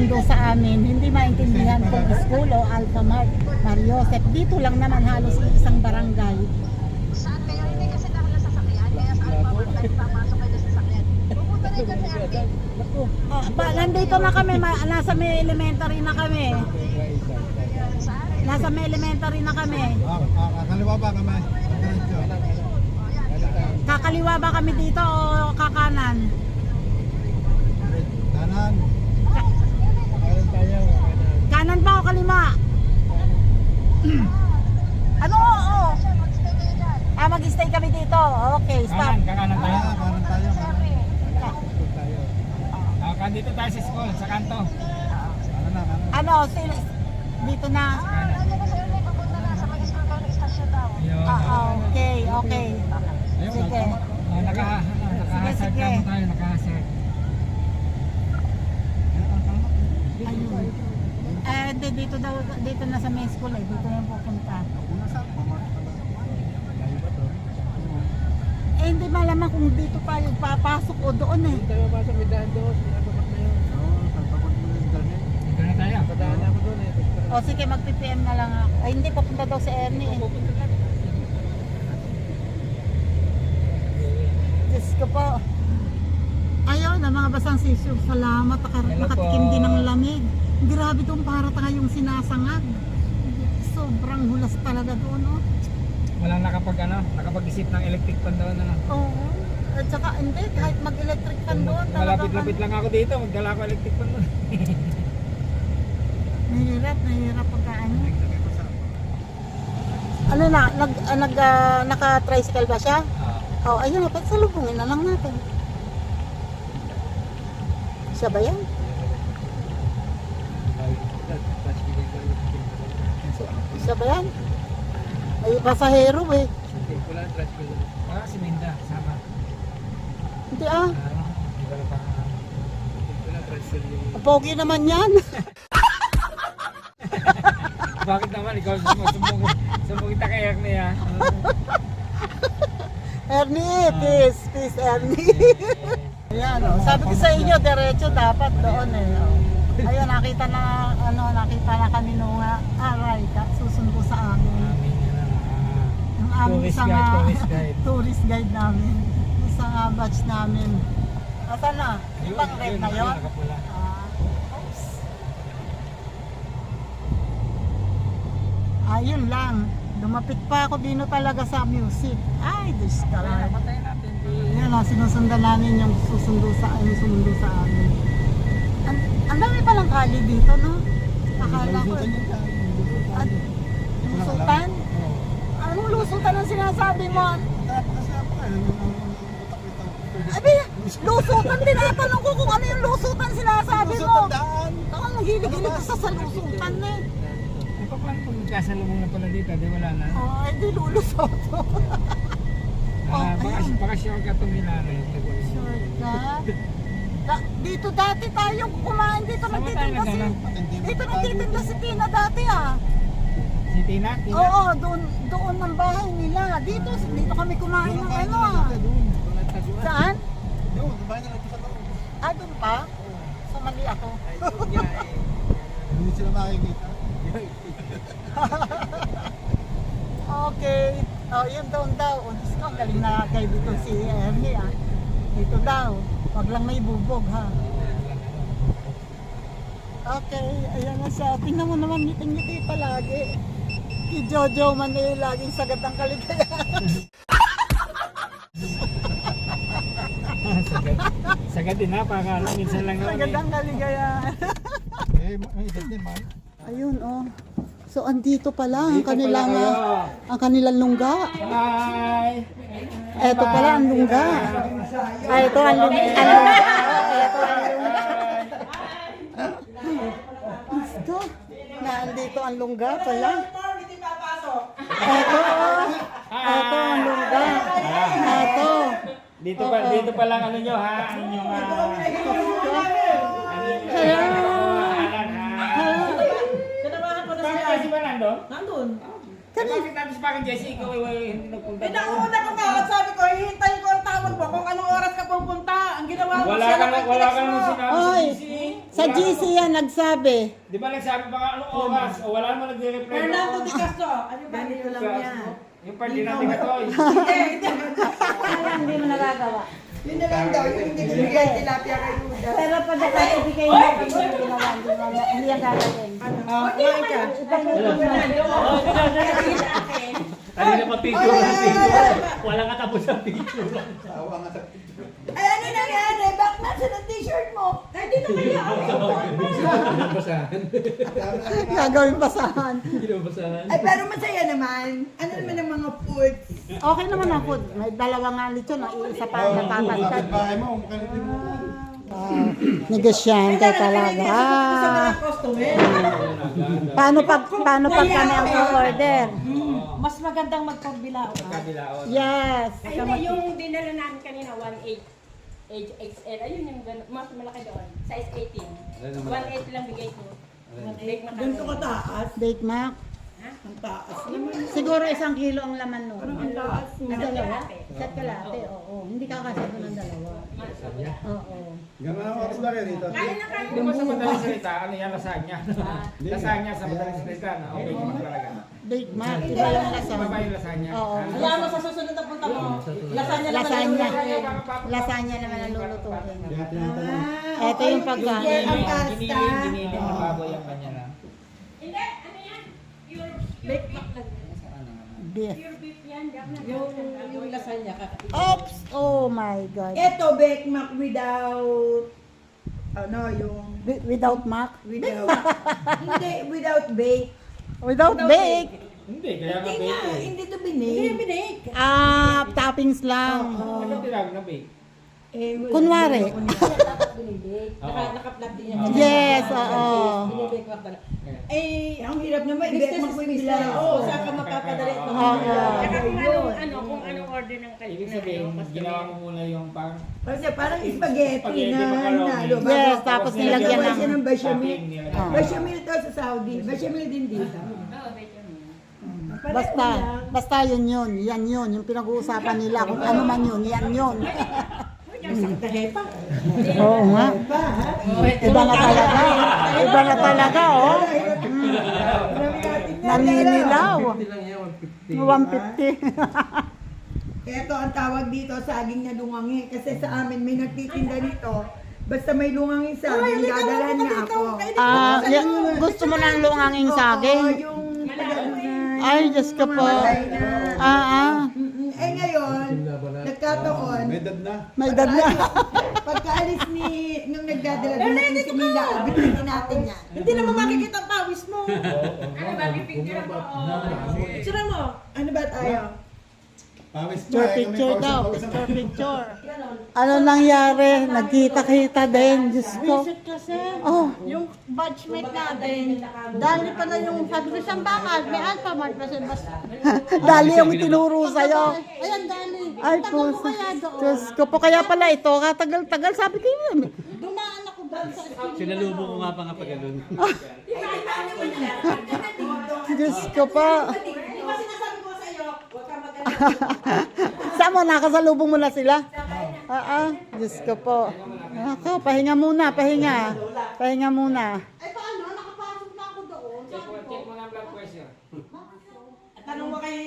susundo sa amin, hindi maintindihan kung school o Alpha Mart, Mariosep. Dito lang naman halos isang barangay. Saan kayo? Hindi kasi dahil sa sasakyan. Kaya sa Alpha Mart tayo papasok kayo sa sasakyan. Pupunta na dyan sa atin. Nandito na kami, nasa may elementary na kami. Nasa may elementary na kami. Kakaliwa ba kami? Kakaliwa ba kami dito o kakanan? Kanan. Kanan tayo. Kanan ba o kalima? Ano? Oo. Mag-stay kami dito. Okay, stop. Kakanan tayo. Kanan tayo. Dito tayo sa school, sa kanto. Ano, dito na. Pupunta na sa mag-school kayo ng istasyon daw. Okay, okay. Sige. Nakahasag Sige. kamo tayo, nakahasag. Ayun. Dito daw, dito na sa main school eh. Dito yung pupunta. Hindi malaman kung dito tayo papasok o doon eh. Tayo pasok, may daan doon. Dito na tayo. Tadaan ako doon eh. O sige, mag-PPM na lang ako. Ay hindi, papunta daw si Ernie eh. Diyos ko po. Ayaw na mga basang sisyo. Salamat, nakatikim din ng lamig. Grabe itong para tayong sinasangag. Sobrang hulas talaga doon oh. Walang nakapag-isip ng electric fan doon. Oo. At saka hindi, kahit mag-electric fan doon. Malapit-lapit lang ako dito, magdala ako electric fan doon. Nahihirap pagka ano. Ano na, naka-tricycle ba siya? Oh, ayun na, salubungin na lang natin. Siya ba yan? Siya ba yan? May pasahero eh. Wala ang tricycle. Si Minda, sama. Hindi ah. Wala Wala ang tricycle. Pogi naman yan. Bakit naman ikaw sumbong kita kay Ernie ha? Ernie, peace Ernie. Ayan, oh. Sabi ko sa inyo, diretso dapat doon eh. Oh. Ayun, nakita na kami nung aray ka, susundo sa amin. Yung aming isang tourist guide namin. Isang batch namin. Asan na? Yung bang red na yun? Oops. Ayun lang. Lumapit pa ako dito talaga sa music. Ay, Diyos ka lang. Ayan lang, sinusundan namin yung susundo sa amin. Ang dami palang kali dito, no? Akala ko. At lusutan? Anong lusutan ang sinasabi mo? Abi, lusutan, tinatanong ko kung ano yung lusutan sinasabi mo. Ang hilig-hilig ko sa lusutan eh. Paano kung magkasalubong na pala dito, di wala na? Oh, di lulusot. Baka shortcut itong nilalay. Shortcut? Dito dati tayo kumain dito, nagtitinda si Tina dati ah. Si Tina? Oo, doon ng bahay nila. Dito kami kumain ng ano ah. Saan? Doon na lang sa loob. Doon pa? So mali ako. Hindi sila makikita. Okay. Oh, yun doon daw. Diyos ko, galing na kayo dito si Ernie ah. Dito daw. Wag lang may bubog ha. Okay, ayan na siya. Tingnan mo naman, ngiting-ngiti palagi. Si Jojo man eh, laging sagat ang kaligayahan. Sagad din ha, para minsan lang naman Sagat ang kaligayahan. May edad din, man. Ayun oh. So andito pala ang kanilang lungga. Hi! Eto pala ang lungga. Ito ang lungga. Ito ang lungga. Gusto. Nandito ang lungga pala. Ito ang lungga. Ito. Dito pa lang ano nyo ha? Ano nyo Hello. Jessie ba nandun? Nandun. Bakit natin si Parang Jessie, ikaw ay hindi nagpunta doon? Pinauna ko nga at sabi ko, hihintayin ko ang tawag mo kung anong oras ka pupunta. Ang ginawa ko Wala ka naman sinabi Oy. si Jessie. Sa GC yan nagsabi. Di ba nagsabi pa nga anong oras? O wala naman nagre-reply. Fernando de Castro, ano ba? Ganito lang yan. Yung part din natin katoy. Kaya hindi mo nagagawa. Yun na lang daw, yung hindi ko bigay tilapia kay Luda. Pero pag nakatibigay mo, pag hindi ginawa, hindi yan gagawin. Kumain ka. Kanina pa picture ng picture. Walang katapos ang picture. Tawa nga sa Ay, ano nangyari? Back na sa t-shirt mo. Ay, dito kaya ako. Gagawin basahan. Ginabasahan. Ay, pero masaya naman. Ano naman ang mga foods? Okay naman ang food. May dalawa nga lechon, ang isa pa natatantad. bahay mo, makalitin mo. Negosyante talaga. Sa mga customer. Paano pag kami ang order? Mas magandang magpagbilao. Kabilaon. Yes. Ay, hindi, yung dinala namin kanina, 1.8 XL. Ayun yung gano'n, mas malaki doon. Size 18. 1.8 lang bigay ko. Bake na Ganito kataas. Bake mac. Ang taas naman. Siguro 1 kilo ang laman nun. Ang taas Ang na. dalawa? Set kalate, oo. Hindi kakasado ng dalawa. Oo. Gano'n ang oras na rin dito. Kaya na kayo. Di ba sa madaling salita, ano yan, lasagna? Lasagna sa madaling salita, na okay naman talaga. Bake mac. Iba yung lasa. Iba ba yung lasagna? Oo. Alam mo sa susunod na punta mo. Lasagna naman. Lasagna. Lasagna naman ang lulutuin. Kaya tinatanong. Ito yung pagkain. Yan ang pasta. Giniling ng baboy ang kanya na. Hindi, ano yan? Pure Bake beef lang. Beef. Pure beef yan. Yung lasagna kakain. Oops! Oh my God. Ito, bake mac without, ano, yung, Without mac? without, hindi, without bake. Without bake? Hindi, kaya nga Hindi nga, bake eh. hindi to binake. Toppings lang. Ano tinawag na bake? Eh, wala. Kunwari. Naka-flat din yan. Yes, oo. Binibake mac pala. Eh, ang hirap naman, i-bake mac with bilao. Oo, saan ka mapapadali ito? Oo. Saka kung anong order ng kayo. Ibig sabihin, ginawa mo muna yung pang... Kasi parang spaghetti Spaghetti, na macaroni. nalo. Yes, tapos nilagyan Nilagyan siya ng... ng bechamel. topping, nilagyan. Ah. Bechamel to sa Saudi. Bechamel din dito. Basta yun. Yan yun. Yung pinag-uusapan nila. Kung ano man yun, yan yun. Oo nga. Iba na talaga. Iba na talaga, oh. Naninilaw. 150. Ito ang tawag dito, saging na lungangi. Kasi sa amin may nagtitinda nito. Basta may lungangi saging, dadalhan niya ako. Gusto mo ng lunganging saging? Oo, yung Ay, Diyos ko po. Eh ngayon, nagkataon, May dad na. May edad na. pagkaalis nung nagdadala din si Mila, bitin natin yan. Hindi naman makikita ang pawis mo. Ano ba, pipicture mo? Sira mo, ano ba tayo? Pawis Picture daw. Picture. Ano nangyari? Nagkita-kita din. Diyos ko. Kasi, Oh, yung batchmate natin, dali pa na yung sabi ko siyang bakal, may Alphamart kasi basta. dali yung itinuro sa'yo. Ayan, dali. Ay, Tagal mo puso. kaya doon. Diyos ko po. Kaya pala ito, katagal-tagal. Sabi ko yun. Dumaan ako doon sa Sinalubo ko nga pa nga pag ganun. Diyos ko po. Di ba sinasabi ko sa iyo, huwag ka mag Saan mo? Nakasalubong mo na sila? Diyos ko po. Ako, pahinga muna, pahinga. Pahinga muna. Ay, paano? Nakapasok na ako doon. Check mo na ang blood pressure. Tanong mo kay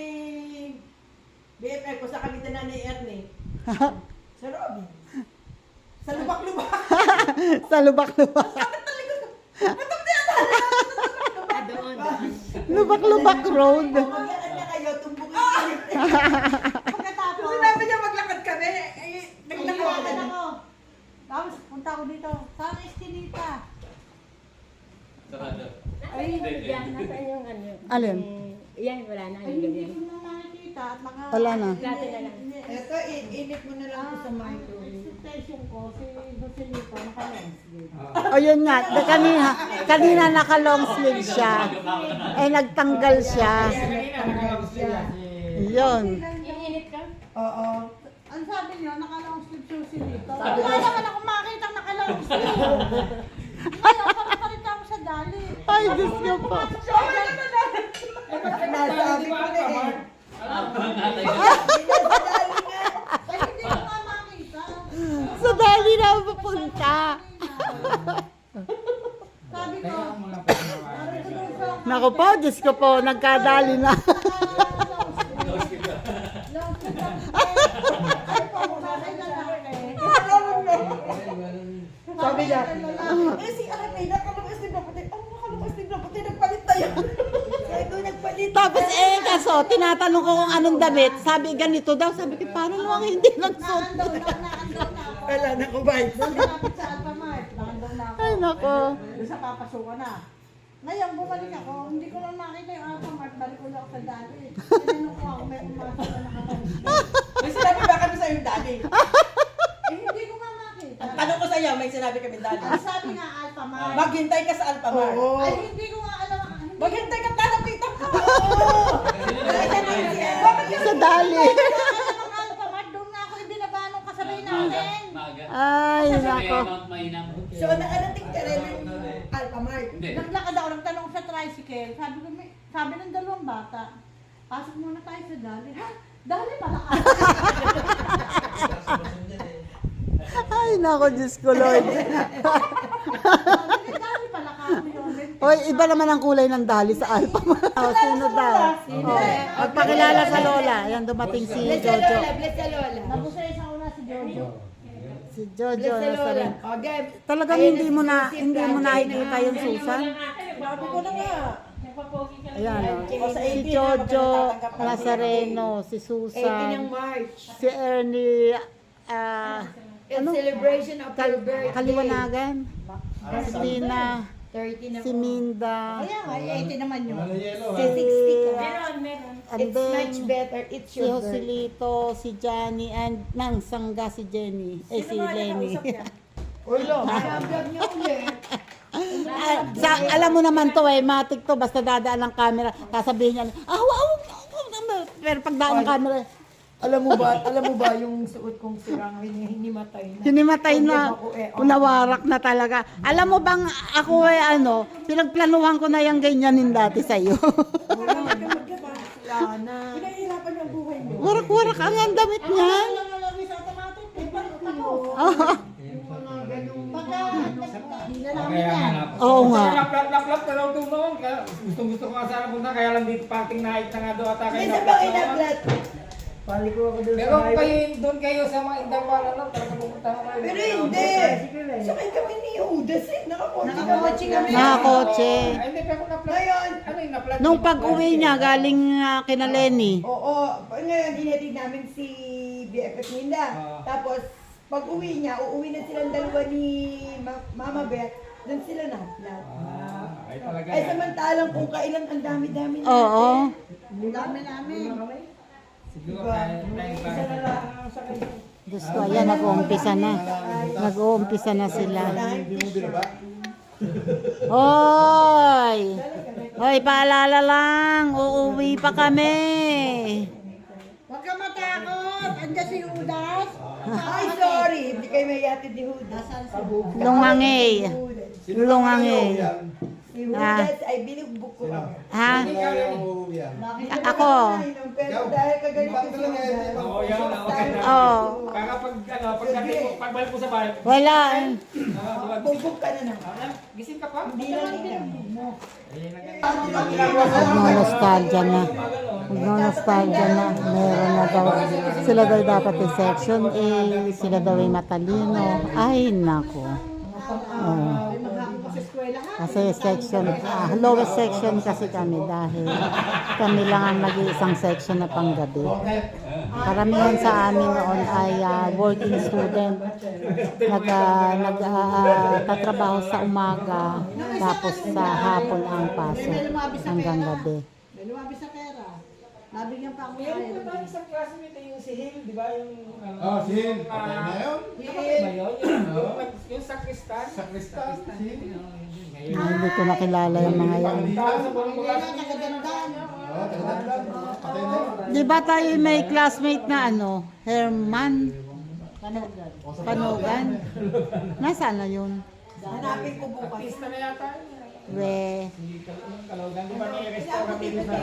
BFF ko sa kabitan na ni Ernie. Sa Robin. Sa lubak-lubak. Sa lubak-lubak. Lubak-lubak road. Maglakad na kayo, tumbukin kayo. Pagkatapos. Sinabi niya maglakad kami. Naglakad ako. Tapos punta ako dito. Saan Eskinita? Ay, yan, nasaan yung ano? Alin? Yan, wala na. Ay, Yung hindi ganyan. ko na nakikita. At Wala na. Dati na lang. Ito, init mo na lang ito sa microwave. Station ko, si Joselito, naka-lens din. O yun nga, kanina naka-long sleeve siya. Eh, nagtanggal siya. Yun. Iinit ka? Oo. Ang sabi niyo, naka-long sleeve Joselito. Wala naman ako makita naka-lens din. Ngayon, papalit ako sa dali. Ay, Diyos ko po. Nasabi ko na eh. Sa dali na ako pupunta. Sabi ko, Kaya ang mga pagkawa. Naku po, Diyos ko po, nagkadali na. sabi niya, eh si Ate, nakalabas din Blaputi. Oh, nakalabas din Blaputi, nagpalit tayo. Sabi ko, nagpalit. Tapos kaso, tinatanong ko kung anong damit. Sabi ganito daw. Sabi ko, paano mo ang hindi nagsuot? Wala na ko ba? Ay, nako. Doon sa papasukan na. Ngayon, bumalik ako. Hindi ko lang nakita yung Alphamart. Balik ko lang ako sa dati. Tinanong ko ako, may umasok na nakapag. May sinabi ba kami sa'yo dati? Hindi ko nga nakita. Ang tanong ko sa'yo, may sinabi kami dati. Ang sabi nga Alphamart. Maghintay ka sa Alphamart. Ay, hindi ko nga alam. Maghintay ka, tanapitan ka. Sa dali. Ang Alphamart, doon nga ako ibinaba nung kasabay natin. Ay, nako. So, nakarating ka rin ng Alphamart. Naglakad ako, nagtanong sa tricycle. Sabi ng dalawang bata, pasok muna tayo sa dali. Ha? Dali pala ka. Ay, nako, Diyos ko, Lord. Dali pala ka. Hoy, iba naman ang kulay ng dali sa Alpha. Oh, sino daw? Oh, magpakilala sa Lola. Yan, dumating si Jojo. Nabusay sa una si Jojo. Si Jojo. Talagang hindi mo nakikita yung Susan? Sabi ko na nga. Nagpapogi ka lang. Ayan, O, oh. sa Si 18 Jojo natanggap kami. Nazareno, si 18 ng Susan, March. si Ernie, It's celebration of your birthday. Kaliwanagan, si Tina, 30 na si Minda, Kaya nga, 80 naman yun. Ano yellow? si, Meron. and It's much then, better. It's si your birthday. Joselito, si Johnny, and nang sangga si Jenny, si Lenny. Uy, lo. Vlog niyo ulit. Alam mo naman to matik to, basta dadaan ng camera, sasabihin niya, pero pagdaan ng camera, Alam mo ba yung suot kong sirang hinimatay na? hinimatay na, unawarak na talaga. Alam mo bang ako pinagplanuhan ko na yung ganyanin dati sa'yo. Wala na. Pinahirapan yung buhay mo. Warak-warak ang damit niya. Lang nalagay sa automatic. Eh, balik ako. Yung mga ganung... Pagka, hindi na namin Kaya yan. nga. Oo nga. Naklap ka daw doon noon. Gusto ko nga sana punta. Kaya lang dito parting night na nga doon. Ata kayo Minsan ba inablat? Pali ko ako doon Pero kung doon kayo sa mga indang pala lang, talaga pupunta ko kayo. Pero hindi. Sakay kami ni Udas eh. Nakakotse kami. Nakakotse. Ay, hindi, pero naplat. Ngayon, Ano yung naplat? Nung pag-uwi niya, galing kina Lenny. oo. Ngayon, inatid namin si BFF Linda. Tapos, pag uwi niya, uuwi na silang dalawa ni Mama Beth. Doon sila na. Ay, talaga. Ay, samantalang kung kailan ang dami-dami na. Oo. Ang dami namin. Siguro tayo Isa na lang ang sakay. Diyos ko, ayan, nag-uumpisa na. Nag-uumpisa na sila. Hindi mo binaba? Hoy! Hoy, paalala lang, uuwi pa kami. Huwag ka matakot. Andiyan si Udas. Ay, sorry. Hindi kayo may yatid ni Hudas. Lumangay. Lumangay. Si Hudas ay binubuk ko. Ha? Hindi ka lang uuwihan. Ako. Pero dahil kaganito Bakit si lang yan? Hudas. Oo, yan. Okay na. Oo. Kaya pagbalik ko sa bahay. Wala. Bubuk ka na na. Gising ka pa? Hindi lang ikaw. Magno-nostalgia na. Magno-nostalgia na. Meron na daw. Sila daw dapat yung section A. Sila daw yung matalino. Ay, nako. Oo. Kasi section, lowest section kasi kami dahil kami lang ang nag-iisang section na panggabi. Karamihan sa amin noon ay working student. Nagtatrabaho sa umaga, tapos sa hapon ang pasok hanggang gabi. May lumabis sa pera. Nabigyan pa ako Meron kayo. ka ba isang classmate yung si Hill, di ba? Yung Oh, si Hill. Patay na yun? Kapatid ba yun? Yung sakristan? Sakristan. Si Hill. Hindi ko nakilala yung mga yan. Tao sa buong mga Nakagandaan. Oo, tagad. Patay na yun. Di ba tayo may classmate na Herman Panugan? Nasaan na yun? Hanapin ko bukas. artista na yata yun. We, Yung Kalaugan, di ba ni-restaurant dito sa...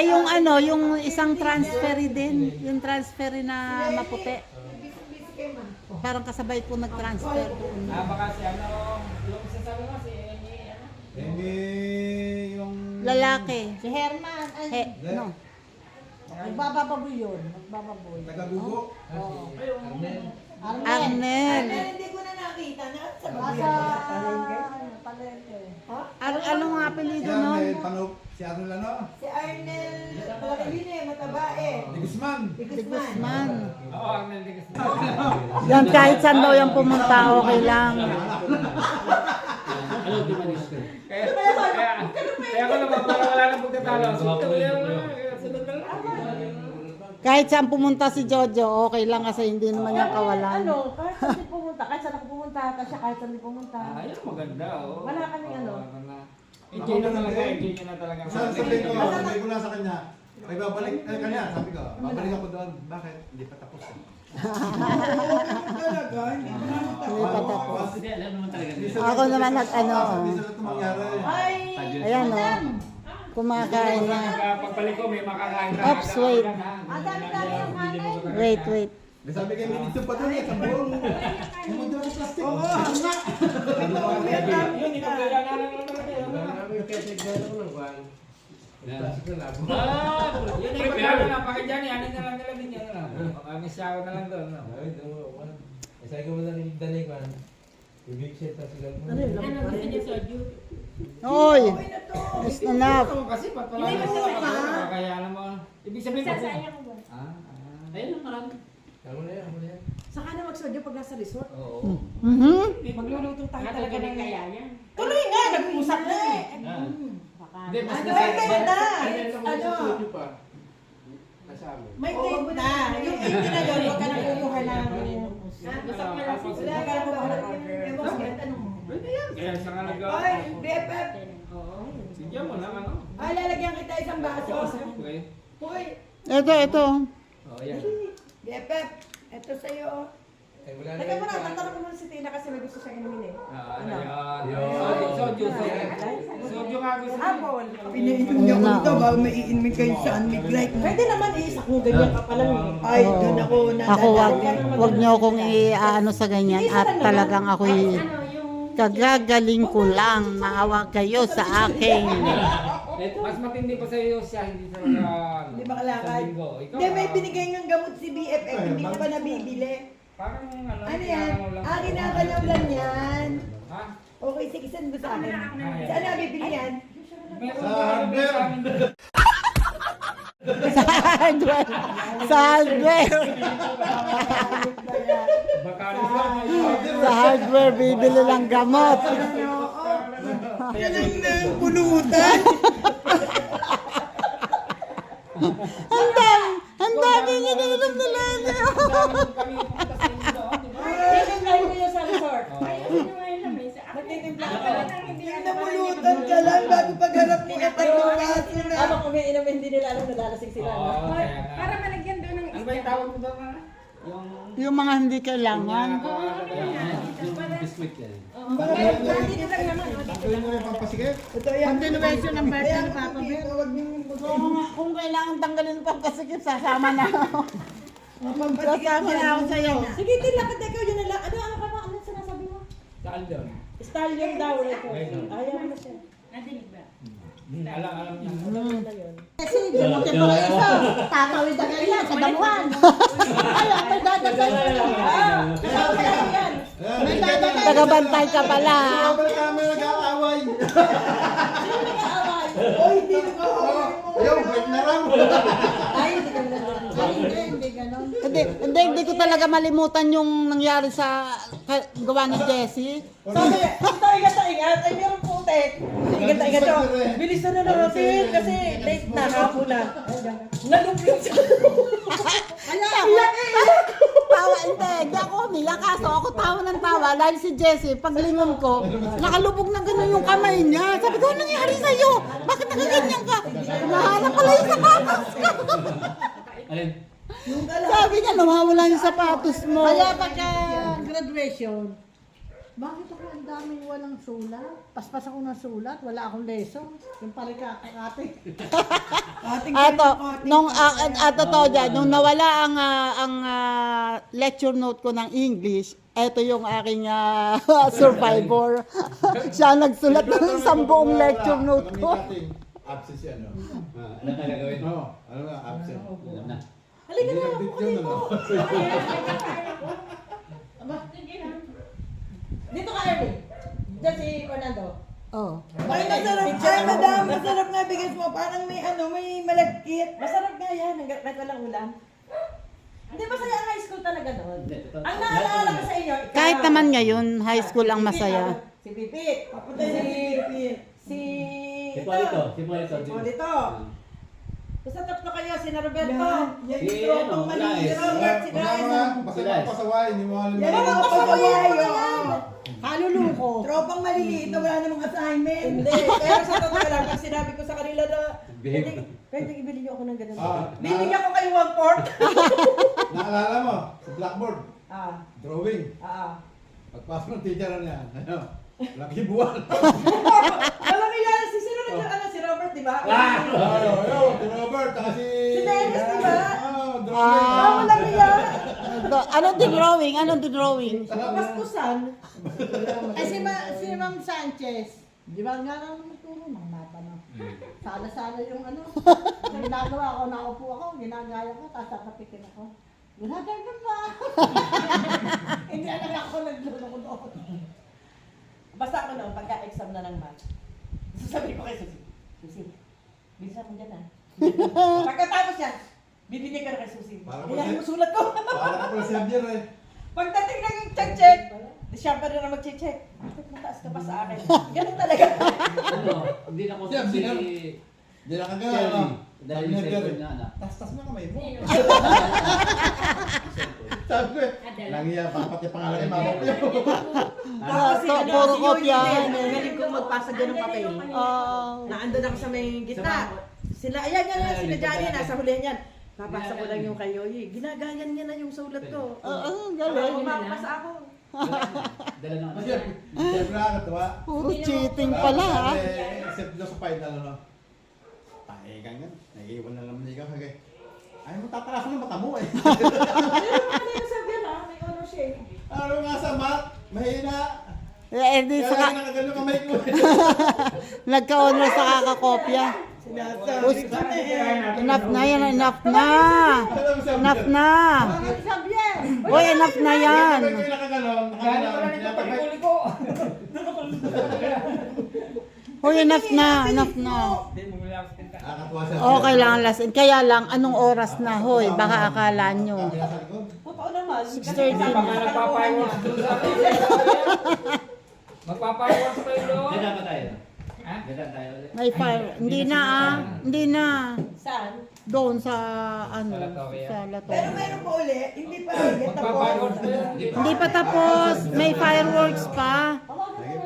yung yung isang transfer din, yung transfer na maputi. Parang kasabay po nag-transfer doon. Baka si ano, yung sasabi mo si ano? Hindi yung... Lalaki. Si Herman, ay, No. nagbababoy yun. Nagbababoy. Nagagugo. Arnel. Hindi ko na nakita na sa Nasa, palengke. Ano nga Si apelido nun? Arnel, Panok. Si Arnel ano? Si Arnel, malaki yun eh, mataba eh. Di Guzman. Guzman. Man. Oo, Arnel Digas. Yan, kahit saan daw yung pumunta, okay lang. Ano, di manis ko. Kaya ko naman, para wala nang pagkatalo. Sunod na lang. Kahit saan pumunta si Jojo, okay lang kasi hindi naman niya kawalan. Ano, kahit saan di pumunta, kahit saan ako pumunta, kasi kahit saan di pumunta. Ayun, maganda oh. Wala kaming ano. Enjoy na talaga, enjoy nyo na talaga. Sabi ko lang sa kanya. Ay, babalik kanya. Sabi ko, babalik ako doon. Bakit? Hindi pa tapos eh. Talaga, hindi ko na Hindi pa tapos. Hindi, alam naman talaga nila. Ako naman nag-ano, Hindi sila ito mangyari. Ay, ayan o, kumakain na. Pagbalik ko, may makakain na. Oops, wait. ang dami-dami ang kanin. Wait, wait. Sabi kay Minito pa doon eh, sa buong. Pumunta ka sa plastic. Oo, Yun, hindi ko kaya na lang yun yung pagkano na, pakit dyan, yanin na lang nila din yan. Makamisyaw na lang doon. Ano gusto niyo soju? Oy, it's enough. Kasi patpala na sila. Kaya alam mo, ibig sabihin ko. Sasaya ko ba? Ayun lang marami. Saka na mag-sodyo pag nasa resort. Oo. Magluluto tayo Talaga talaga na ng kaya yan. Tuloy nga, nag-usap na eh. Baka. Hindi, mas Ano, ay kayo na! Ano? May date na. Yung date na yun, huwag ka na kumuha ng... Gusto ko lang si Wala ka na kumuha ng order. Ewan ko yan, tanong mo. Pwede yan. Kaya siya nga nag- Ay, BFF! Oo. Sige mo lang ano. Ay, lalagyan kita isang baso. Okay. Uy, Ito. Oh, yan. BFF, eto sa'yo. Teka mo na, tatanong ko muna si Tina kasi may gusto siyang inumin eh. Ano yan? Soju nga gusto. Apple. Pinainom niya ko ito, bago maiinumin kayo saan, may like. Pwede naman isak mo ganyan ka pa lang eh. Ay, doon ako Ako nadadali. wag niyo akong i-ano sa ganyan at talagang ako'y Ano yung... kagagaling ko lang. Maawa kayo sa akin. Mas matindi pa sa'yo siya, hindi sa Hindi makalakad. sa linggo. Ikaw, Hindi, may binigay ng gamot si BFF, hindi ko pa nabibili. Parang ano. Ano yan? lang. Akin na kanyang lang yan. Ha? Okay, sige, send mo sa akin. Saan nabibili yan? Meron Sa ba hardware. sa amin doon? Sa hardware. Sa hardware. Baka Sa hardware, bibili lang gamot. Yan ang pulutan. Ang dami niya nainom na lang. Titimplahin mo yun sa resort. Ayun yung ngayon namin. Magtitimpla ka Ako pa. lang hindi ako Napulutan ka lang bago pagharap ni tatlong baso na. Habang umiinom, hindi nila alam na lalasing sila. no? Oo, kaya nga. Para malagyan doon ng Ano ba yung tawag mo doon na? Yung... Yung mga hindi kailangan. Biscuit yan. dito lang naman. Gawin mo yung pampasikip. Ito yan. Continuation ng birthday ni Papa Bear. Huwag niyong Kung kailangan tanggalin pa kasikip, sasama na ako. Sasama na ako sa'yo. Sige, tilakad ikaw yun na lang. Ano ka ba? Ano sinasabi mo? Saan doon? Stallion daw ito. Ayaw mo na siya. Nadinig ba? Alam niya. Kasi dumating pa kayo isa. Tatawid na kayo yan sa damuhan. Ay, may dadagay ka yan. May dadagay. Tagabantay ka pala. Balik kami nag-aaway. Oy, hindi ko Ayaw, break na lang. Ay, hindi ka na. Hindi ganon. Hindi ko talaga malimutan yung nangyari sa gawa ni Jessie. Sabi, ingat. Ay, meron putek. Ingat siya. Bilisan na natin kasi late na, hapon na. Nalupin siya. Tawa, hindi ako umiyak. Kaso ako tawa ng tawa dahil si Jessie, paglingon ko, nakalubog na gano'n yung kamay niya. Sabi ko, ano nangyari sa'yo? Bakit nakaganyan ka? Nahanap pala yung sapatos ko. Alin? Sabi niya, nawawala yung sapatos mo. Kaya pagka graduation, Bakit ako ang daming walang sulat? Paspas ako ng sulat, wala akong lesson. Yung pala kakakate. Totoo dyan, nung nawala ang lecture note ko ng English, eto yung aking survivor. Siya nagsulat ng isang buong lecture note ko. Absent siya, no? Ano na gagawin? Oo, ano nga, absent. Alam na. Halika na, Hindi upo yun, dito. ano? Dito ka, Ernie. Diyan si Fernando. Oh. Ay, masarap. Ay, madam, masarap nga bigas mo. Parang may may malagkit. Masarap nga yan. Kahit walang ulam. Hindi, masaya ang high school talaga doon. Hindi, totoo. Ang naalala ko sa inyo, ikaw. Kahit naman ngayon, high school ang masaya. Si Pipit. Papunta si Pipit. Si... Si Polito. Si Polito. Si Polito. Basta tatlo kayo, si Roberto. Si Tropang ano, mali. Si Lies. Robert, si Basta Lies. nga, basta nga pasaway, hindi mo alam Yan yun. ang pasaway. oo. Haluluko. Tropang maliliit na wala namang assignment. Hindi, pero sa totoo lang, pag sinabi ko sa kanila na, pwede ibili niyo ako ng ganun. Bibigyan ko kayo 1/4. Naalala mo, sa blackboard, Ah, drawing. Pagpasok ng teacher niya, ano, laki buwan. alam niyo yan, sino si Robert, di ba? Si Robert, saka si... Si Dennis, di ba? Drawing. Wala niya. Anong drawing? Anong drawing? Paspusan. Eh si Ma'am Sanchez, di ba nga lang nagturo ng mata no? Sala-sala yung ano. Ang ginagawa ko, naupo ako, ginagaya ko, tapos tatapikin ako. Ginagaya ba? Hindi na ako nagluloko ko doon. Basta ako noon, pagka-exam na ng math, sasabihin ko kay Susie, Susie, bilisan mo dyan Pagkatapos yan, bibigay ka na kay Susie. Parang Kaya kasi- yung sulat ko. Parang ako si Javier eh. Pagdating na yung check-check, siya pa rin na mag-check. Bakit mataas ka pa sa akin? Ganun talaga. Ano, hindi na ko Siya, si... sino? Hindi na kagaya, Kelly. ano? Dahil Sabi yung ni cellphone Javier, na anak. tas mo kamay mo. Sino? Sabi ko eh, Adala. langiya, pati pangalan ni mama ko. Tapos si ano, puro si kopya. Yuri, galing ko magpasa dyan ng papel. Naandun ako sa may gitna. Sila, ayan yan, sila Johnny, nasa hulihan yan. Papasa ko lang yung kay Yoyi. Ginagayan niya na yung sulat ko. Galing. Umapasa ako. Dala ng Kasi, siyempre nakakatawa. Puro cheating pala ha. Except doon sa final, ano. Tae ka nga, naiiwan na naman ikaw kagay. Ay mo tatarasan ng mata mo eh. Pero ano yung sabi yan ha? May honor siya eh. Ano nga sa math, mahina. Eh, di Kaya saka nakagano kamay ko. nagka-honor sa kakakopya. Sinasabi ko na eh. Enough na yan, enough na. Enough na. Uy, enough na yan. Kaya nakaganon, Gano'n ko lang ito pagkuli ko. Uy, enough na, enough na. Hindi mo mula ako pinta. Nakakatuwa siya. Oo, kailangan lasin. Kaya lang, anong oras na, hoy? Baka akala nyo. Sabi nasa likod. Totoo naman. 6:30 Baka nagpapayawas doon sa akin. Magpapayawas pa yun doon. Ganda pa tayo. Ha? Ganda tayo ulit. May fire. Hindi na ah. Hindi na. Saan? Doon sa, ano, Sa Latoya. sa Pero Latoya. meron pa uli, hindi pa yet Magpapayawas tapos. pa yun. Hindi pa tapos. May fireworks pa.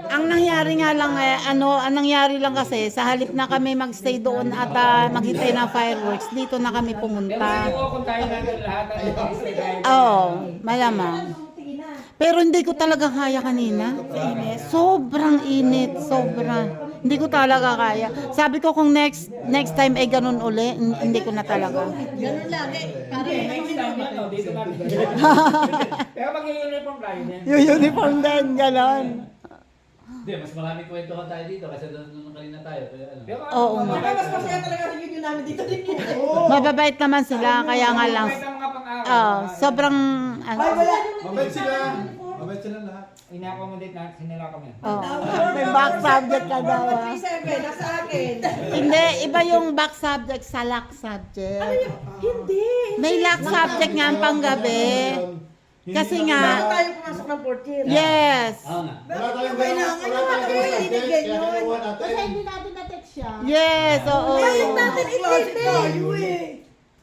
Ang nangyari nga lang, ang nangyari lang kasi, sa halip na kami magstay doon at maghintay ng fireworks, dito na kami Pero pumunta. siguro kung tayo natin lahat ang mag-stay tayo. Oo, malamang. Pero hindi ko talaga kaya kanina. Sobrang init, sobra. Hindi ko talaga kaya. Sabi ko kung next time ay ganun uli, hindi ko na talaga. Ganun lang eh. Parang Next time na to, dito natin. Pero mag-uniform tayo niyan. Yung uniform din, ganon. Hindi, mas maraming kwentuhan tayo dito kasi doon kanina tayo. Pero ano. Pero Oo nga. Saka mas masaya talaga reunion namin dito din. Mababait naman sila, kaya nga lang. Kahit ang mga pang-araw. Sobrang, Ay, wala. Mabait sila. Mabait sila lahat. Ina-accommodate na sinila kami. may back subject ka daw. ah. 37, nasa akin. Hindi, iba yung back subject sa lock subject. Hindi. May lock subject nga ang panggabi. Kasi nga, Bago tayo pumasok ng 4th year. yes. Oo nga. Wala tayong Kailangan wala yung tayong mga subject, kaibigan kaya yun. kinuha natin. natin na-text siya. Yes, oo. Bakit natin i-take?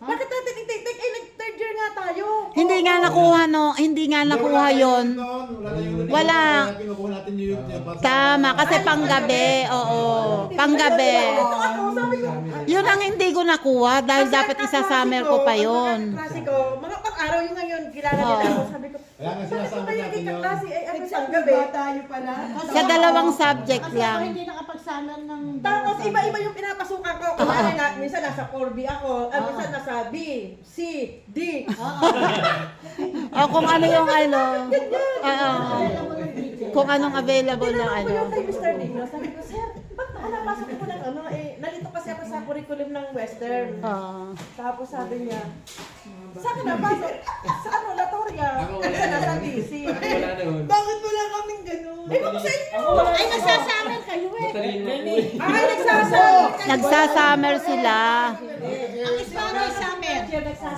Bakit natin i-take? Ay, nag-third year nga tayo. Hindi nga nakuha, no? Hindi nga nakuha yon. Wala. Kinukuha natin yung youth niya. Tama, kasi panggabi, oo. Panggabi. Ako, sabi ko, Yun ang hindi ko nakuha dahil dapat isa-summer ko pa yon. Klase ko, mga pang-araw yung ngayon, nagkilala din ako, sabi ko, Kaya nga bakit sinasabi ba yung natin yun. kaklase ay ano Exam sa gabi? tayo pala. Sa dalawang subject Kasi ako lang. hindi nakapagsalan ng... Tapos iba-iba yung pinapasukan ko. Kaya na, minsan nasa 4B ako, minsan nasa B, C, D. O kung ano yung ano. Oo. Kung anong available na Tinanong ko ano. yung kay Mr. Digno, sabi ko, sir, ba't napasok ko ng ano, nalito kasi ako sa curriculum ng Western. Oo. Tapos sabi niya, saan ka napasok? Sa ano, Latoria? Kasi nasa BC. Wala na yun. Bakit wala kaming ganun? Eh, kung sa inyo! Ay, nasasama kayo eh. Ay, nagsasama! Nagsasummer sila. Ang Spanish summer.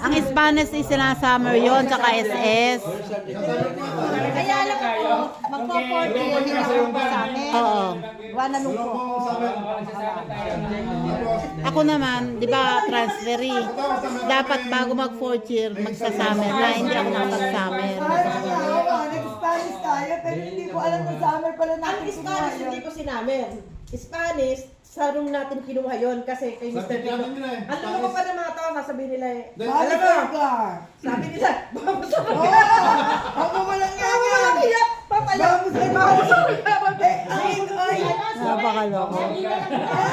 Ang Spanish is sinasummer yon tsaka SS. Kaya alam ko, magpo-40 years na ako sa amin. Oo. Wala nung Sulong po. mo sa amin. Ako naman, di ba, transferee. Dapat bago mag 4th year, magsasummer na. Hindi ako nakapag-summer. Nag-Spanish tayo, pero hindi ko alam na summer pala Ang natin Spanish, hindi ko sinamin. Spanish, sa room natin kinuha yun kasi kay Mr. Subject Digno. natin yun eh. Ang loko pa ng mga tao, sasabihin nila eh. Then- Alam mo, sabi nila, vamos sa Ako walang Ako ganyan. lang kaya, papaya. Vamos sa Napakaloko. Ang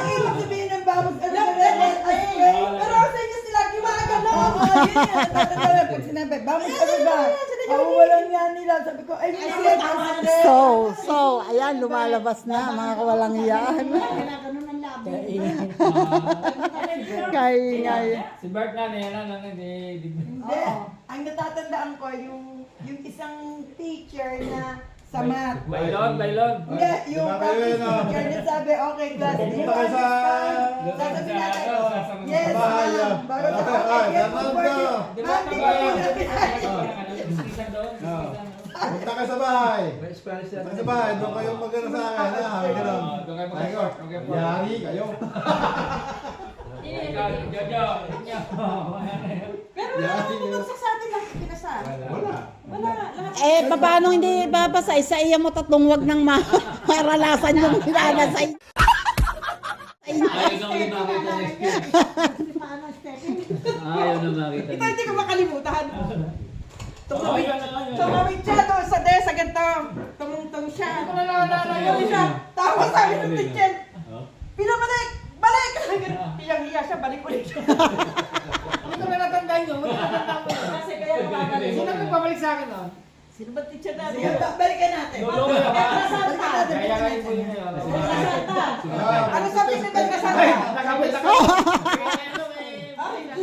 ibig sabihin ng babos, ano na Pero sa inyo sila, gumagano. Pag sinabi, babos ano ba? Ako walang yan nila. Sabi ko, ay, hindi. So, ayan, lumalabas na, mga kawalang yan. Ganun ang labo. Kaingay. Si Bart na, hindi. Hindi. Ang natatandaan ko, yung isang teacher na sa math. Bailon. Hindi, yung Diba kayo yun, oh? teacher na sabi, okay, class, di Pupunta ba? kayo Sasabihin natin, yes, Sa bahay, ma'am. oh. Bago sa Okay, okay, ay, yes, Fernando. ma'am. Ma'am, di ba po na pinay? Punta ka sa bahay. Punta ka sa bahay. Doon kayo mag-ano sa akin. Gano'n. Doon kayo Ay, ko. mag-report, okay po. Yari kayo. Pero Yari kayo. sa atin lang pinasal. Wala. Wala, lahat. Paano hindi babasa? Sa iya mo tatlong wag ng maralasan yung pinanasay. Ayaw na ulit makita next year. Paano, Steffi? Ayaw na makita Ito next hindi ko makalimutan. Oh, Tumawid siya doon sa desk, sa ganito. Tumungtong siya. Tumawid siya. Tapos sabi ng teacher, pinabalik! Balik! Hiyang-hiya siya, balik ulit siya. Hindi ko na natandaan yun. Kasi kaya nakabalik. Sino nagpabalik sa akin nun? Sino ba teacher natin? Balikan natin. Lolo ko na ba? Kasanta. Kaya nga yung puno yun. Kasanta. Ano sabi ni Ben Kasanta? Nakabit ako.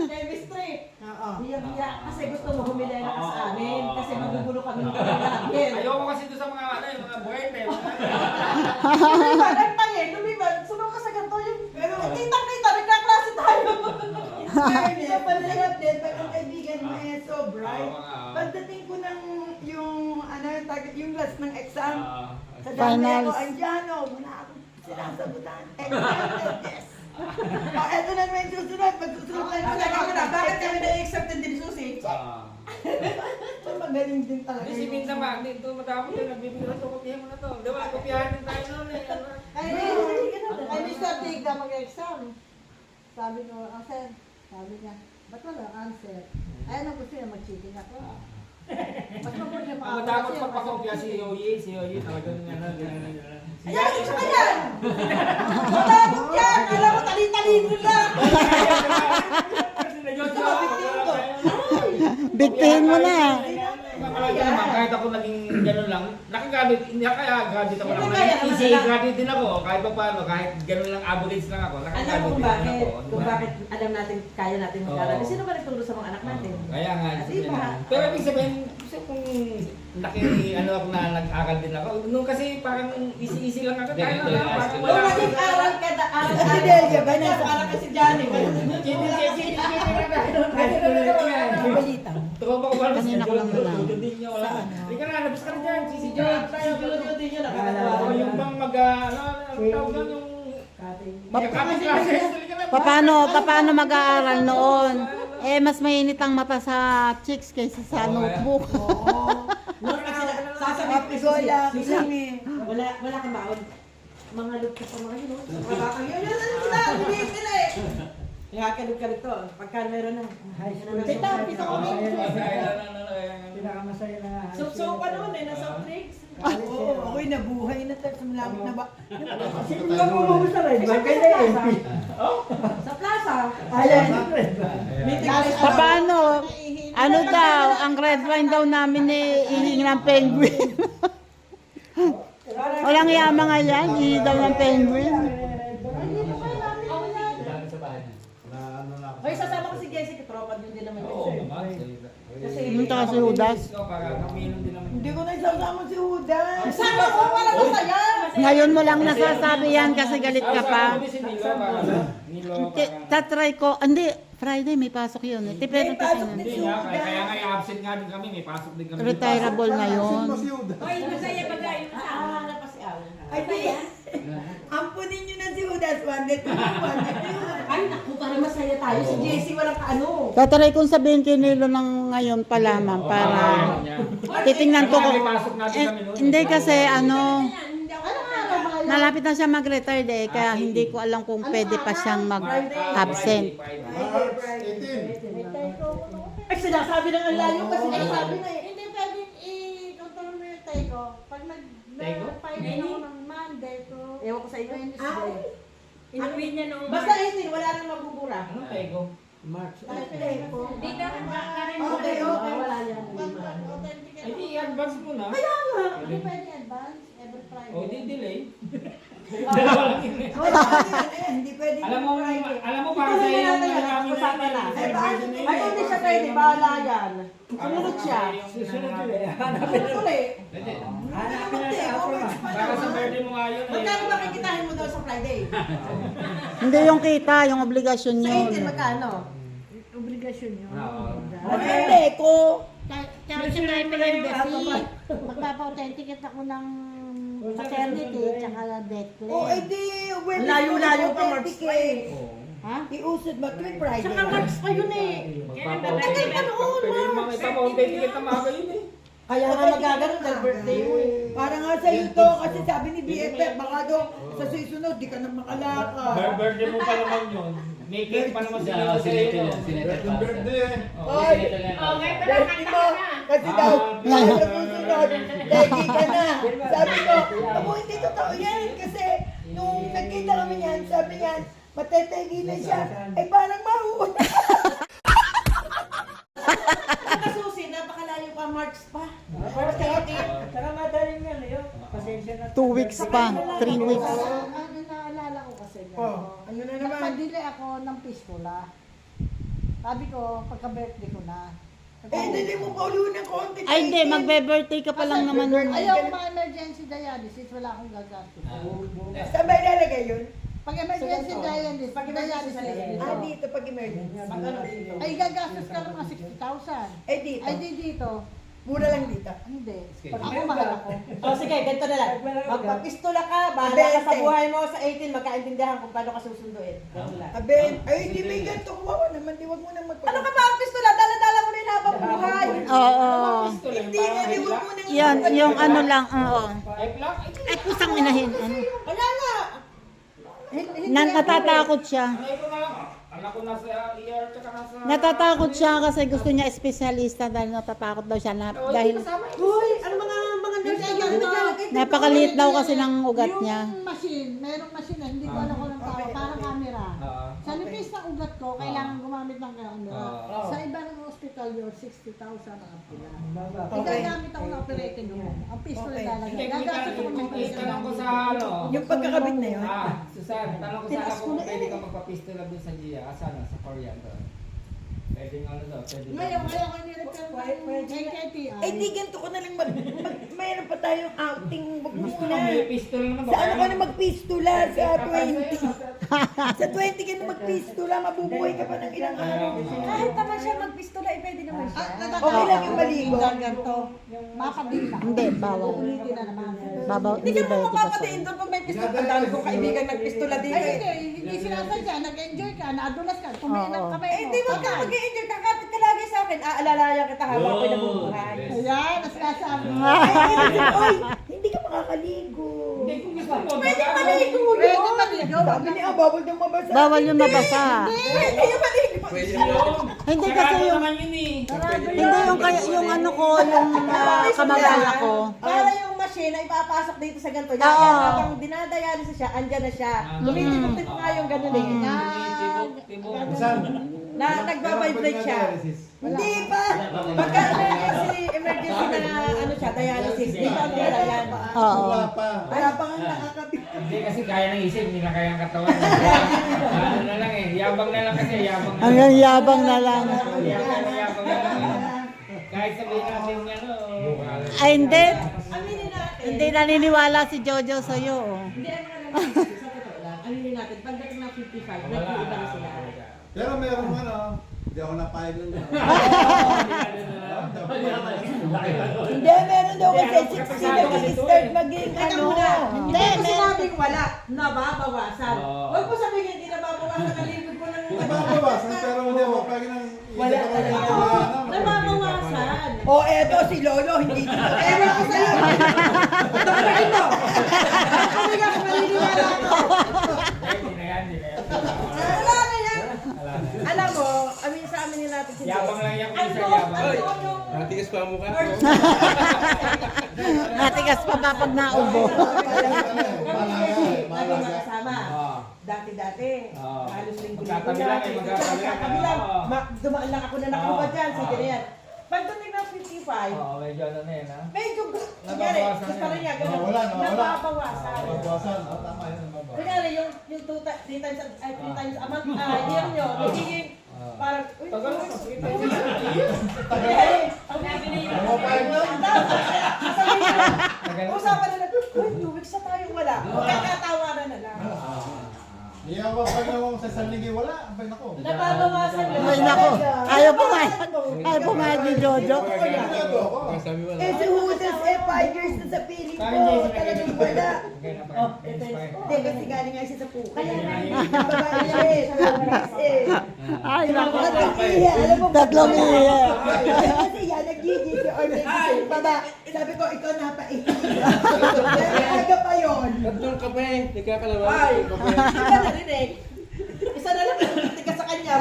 Chemistry. Oo. Hiyang-hiya kasi gusto mo humili na sa amin kasi magugulo kami ng namin. Ayoko kasi doon sa mga yung mga buwete. Lumiban, ang pangin, lumiban. Sunod ka sa ganito yung kitang-kita, nagkaklase tayo. Hindi pa nalagap din, pag ang kaibigan mo eh, so bright. Pagdating ko ng yung last ng exam, sa dami Finals. ako, Andiano, wala akong sinasabutan. Yes. Eto na naman yung susunod, pagsusunod tayo. Teka muna, bakit kami na-accept din Susi? Magaling din talaga. Kasi minsan ba, dito matapos yun, nagbibigay na ito, kopyahan mo na to. Di ba, kopyahan din tayo noon eh. Ay, Mr. Tigda mag-exam. Sabi ko, answer. Sabi niya, ba't wala answer? Ay, ano gusto niya, mag-cheating ako. Mas mabuti niya Ang matakot pagpakopya si Yoyi, talagang gano'n. Ayan, isa ka yan! Matakot yan! Alam mo, talin-talino lang! Bigtihin mo na. Kahit ako naging gano'n lang, nakagamit, kaya graduate ako lang. Kaya naman Easy, lang. graduate din ako. Kahit pa paano, kahit gano'n lang, average lang ako. Alam mo Nakagamit kung din bakit? ako. Kung bakit alam natin, kaya natin mag-aral. Oo. Sino ba nagturo sa mga anak natin? Kaya nga, At yun iba. lang. Pero ibig sabihin, kasi kung ano ako na nag-aral din ako, nung kasi parang easy lang ako. Kaya lang, parang Kung wala. nag-aral ka na aral Fidelia, ba na? Parang kasi Johnny. Balita. Tropa ko ba? Kanina ko lang nalaman. Hindi niya wala. Hindi ka na, labas ka na dyan. Si Si Jojo din yun. Oo, yung bang ano tawag doon, yung... Kapit klase. Paano mag-aaral noon? Mas mainit ang mata sa chicks kaysa sa notebook. Sasabihin ko Pigola, Susi, kami. wala kang baon. Mga loob ka pa mga yun. Mga batang yun. Yun, ano sila? Ulitin sila eh. Nakakalog ka rito. Pagka meron na. Tita, pito ko. ka noon eh, nasa tricks. Oo, ako'y nabuhay na tayo sa malapit na ba? Sa Sa plaza. Ayan. Paano? Ano daw, ang red wine daw namin ihingi ng penguin. Walang yama nga yan, ihingi daw ng penguin. Na ano na ako. Hoy, sasama ko si Jessica, tropa din naman Oo, yun. naman. Kasi Pumunta ka si Judas. Para kaminom din naman. hindi ko na isasama si Huda. Sama ko, wala masaya. Ngayon mo lang nasasabi yan kasi galit ka pa. Nilo, Tatry ko, hindi, Friday may pasok yun. Pero May pasok din Hindi si nga, Huda. kaya nga absent nga din kami, may pasok din kami. retirable ngayon. Mas Yuda. Hoy, masaya ba tayo sa Ah, pa si Alan. Ay, di. Ampunin nyo na si Hudas. One day to one day to Ay, naku, para masaya tayo. Si Jessie walang kaano. Tatry kong sabihin kay Nilo ng ngayon pa lamang para titingnan ko kung... May pasok natin kami noon. Hindi kasi ano, Hindi ako nalapit na siya mag-retire eh, kaya hindi ko alam kung pwede pa siyang mag-absent. March 18. Ay, sinasabi ng ang layo kasi sinasabi na eh. Hindi pwedeng i-control mo yung Tego. Pag nag-file din ako ng Monday to Ewan ko sa inyo. Wednesday. Inuwi niya noong Basta 18, wala nang magbubura. Anong tego? Kahit Tego. Dito ka rin mo. Okay, okay. Wala yan. Mag-authenticate Ay, ako. di, advance mo na. Hindi pwede advance every Friday. O, di delay. Hindi pwede. Alam mo para sa iyo yung namin Usapan na. Ay, hindi siya pwede. Bahala yan. Sumunod siya. Susunod yun eh. Sumunod ulit. Para sa birthday mo nga yun eh. Magkano ba kikitahin mo daw sa Friday? Hindi yung kita, yung obligasyon Sa yun. 18, magkano? Obligasyon yun. Oo. Magkano ko? Kaya siya tayo pinag-investi. Magpapa-authenticate ako ng maternity tsaka death claim. Oh, edi, layo-layo pa, March pa eh. Ha? Iusod ba tuwing Friday? Saka March pa yun eh. Tagal pa noon, March. Ipapa-authenticate na maaga yun eh. Kaya nga magaganon dahil birthday mo eh. Para nga sa iyo to, kasi sabi ni BFF, baka daw sa susunod, di ka na makalaka. Birthday mo pa naman yun. May cake pa naman sila sa iyo. Yung birthday eh. Oy, Oh, ngayon pala birthday kanta mo, ka na. kasi daw, sa susunod, tegi ka na. Sabi ko, ako hindi totoo yan, kasi nung nagkita kami yan, sabi niyan, matetegi na siya, ay parang mahuuna. Nakasusi, napakalayo pa, March pa. March 18. Saka madaling yan, pasensya na. 2 weeks pa, 3 weeks. Ano naalala ko kasi Oh, ano na naman? nagpadili ako ng pistola. Sabi ko, pagka-birthday ko na. Eh, hindi mo pa ulo ng konti. Ay hindi, magbe-birthday ka pa lang naman nun. Ayaw ma-emergency dialysis, wala akong gagastos. Saan ba ilalagay yun? Pag emergency dialysis, Ah, dito pag emergency. ay gagastos ka ng mga 60,000. Eh, dito. Ay di dito, Mura lang dito. hindi. Ako mahal ako. O sige, ganito na lang. Magpapistola ka, bahala ka sa buhay mo sa 18, magkaintindihan kung paano ka susunduin. Ganun lang. Aben, ay hindi may ganito. Kuwawa naman, di wag mo nang magpapistola. Ano ka ba ang pistola? Dala-dala mo na yung habang buhay. Oo. Hindi nga, di wag mo nang Yan, yung ano lang, oo. Ay, plak. Ay, kusang inahin. Ano? Kaya nga. Natatakot siya. Ano ito na lang? Anak ko nasa ER tsaka nasa... Natatakot siya kasi gusto niya espesyalista dahil natatakot daw siya na, dahil Uy, ano mga nurse na yan? Naglalagay dito. napakaliit daw kasi ng ugat niya. Yung machine, merong machine na hindi ko alam kung anong tawag, parang camera. Sa nipis ng ugat ko, kailangan gumamit ng camera. Sa ibang hospital yun, 60,000 ang pila. Gagamit ako ng operating room. Ang pistol Okay. lalagay. Hindi, Gagastos ako ng pistol. tanong ko sa ano. Yung pagkakabit na yun. Susan, tanong ko sana kung pwede ka magpapistola doon sa Gia. Sana, sa Korea doon. Pwede nga ano daw, pwede. Ngayon, kaya ko nirepair ng NKTI. Ay, di ganito ko na lang mayroon pa tayong outing. Wag mo Gusto muna. mo may pistol naman. Sa ano ka na magpistola? Sa 20. Sa 20 ka na magpistola, mabubuhay ka pa ng ilang araw. Kahit naman siya magpistola, eh, pwede naman siya. Okay lang yung maligo. Ganito. Mapadita. Hindi, bawal. Ulitin na naman. Babaw, Hindi ka ba mo ito mapapatiin doon pag may pistola. Ang dami kong kaibigan nagpistola dito. Ay, hindi sinasadya. Nag-enjoy ka, nadulas ka, tumiinang Oo. kamay mo. Eh, hindi mo ka mag-i-enjoy. Kakapit ka lagi sa akin. Aalalayan kita habang ako'y nabubuhay. Ayan, ang sinasabi mo. Oy, hindi ka makakaligo. Hindi, kung gusto mo. Pwede maligo. Pwede maligo. Sabi niya, bawal daw mabasa. Bawal yung mabasa. Hindi, maligo. Hindi kasi Sarado yung, naman yun eh. hindi yung, yung ano ko, yung kamag-anak ko. Para yung machine na ipapasok dito sa ganito. Oo. Yan, habang dinadialysis siya, andyan na siya. Tumitibok-tibok nga yung ganun eh. Nagbabibrate siya. Hindi pa. Pagka emergency na ano siya, dialysis, di ba pera yan? Oo. Wala pa. Kaya pa nga nakakabit. Hindi kasi kaya ng isip, hindi na kaya ang katawan. Ano na lang eh, yabang na lang kasi, yabang na lang. Hanggang yabang na lang. Yabang na lang eh. Kahit sabihin natin ano, Ay, hindi. Aminin natin. Hindi naniniwala si Jojo sa'yo. Hindi, ano na lang natin, sa totoo lang. Aminin natin, pagdating ng 55, nag-iiba na sila. Pero meron ano, hindi ako napayag lang yan. Hindi, meron daw kasi 60 nag-start maging Teka ano. muna, Hindi, hindi ko meron. sinabing wala, nababawasan. Oo. Huwag mo sabihin hindi nababawasan, kalibig ko ng Nababawasan, pero hindi ako pag nang... Wala talaga. Nababawasan. O eto si Lolo, hindi dito. Ewan ko sa'yo. Tatakin mo. Kami nga kung maniniwala ako. hindi na yan, hindi na yan. Wala na yan. Wala na. Alam mo, sa amin natin si Yabang lang yan kung Ano, isa yabang. ano, Natigas pa ang mukha ko. Matigas pa ba pag naubo? Lagi magkasama. Oo. Dati-dati. Oo. Halos linggo-linggo Magkatabi lang eh, magkatabi lang. Magkatabi lang. Oo. Dumaan lang ako na nakahubad dyan. Oo. Sige na yan. Pagdating ng 55, Oo, medyo ano na yan ha. medyo, kunyari, Nababawasan gusto rin niya, ganun. Nawawala, nawawala. Nababawasan. Nababawasan. Oh, tama yun, nababawasan. Kunyari, yung 3 times a month, year nyo, nagiging, parang, uy, Tagal mo. ang sabi niya, Napapayag na. usapan na lang, uy, 2 weeks na tayong wala. Kaya na lang. Hindi ako pag naman sa sanligi, wala. Abay nako. Nababawasan lang. Ay, nako. Ayaw pumayag ni Jojo. Ginagawa ko. Sabi mo Eh si Judas 5 years na sa piling ko. Talagang wala. Hindi, kasi galing nga siya sa puka. Kaya babae siya eh. Ay, nako. Tatlong iya. Alam mo, Tatlong iya. Kasi yan, nag-gigi si Orme. Baba, sabi ko, ikaw napaihi. Aga pa yun. Tatlong kape. Nagkakalaman. Ay, hindi ka narinig. Isa na lang, tiga sa kanya.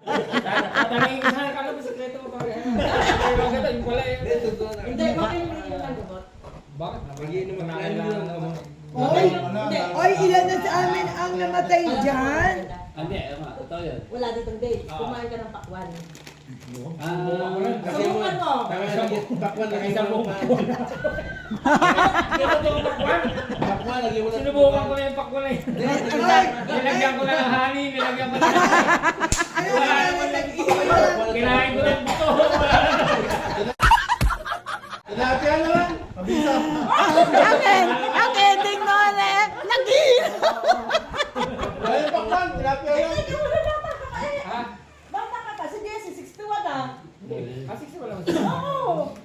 Tatanungin ko sana, kala mo sekreto mo pare. Yung pala yun. Hindi, bakit hindi yung nagamot? Bakit? Magiinom ang kailangan mo. Oy, oy, ilan na sa amin ang namatay dyan? Hindi, totoo yun. Wala ditong date. Kumain ka ng pakwan. Subukan mo. Pakwan, lagi Isang mo buong pa. pakwan. Hindi ko ito pakwan. Pakwan, lagi mo na. Sinubukan ko na yung pakwan na yun. Nilagyan ko na ng honey, nilagyan ko na ng... Wala naman kinain ko lang ito. Tilapia na lang. Mabisa. Ang ending noon eh, nag-iinom. Wala yung pakwan. Tilapia lang. Ha? Bata ka pa. Si Jesse, 61 ah. Kasi wala mo Oo.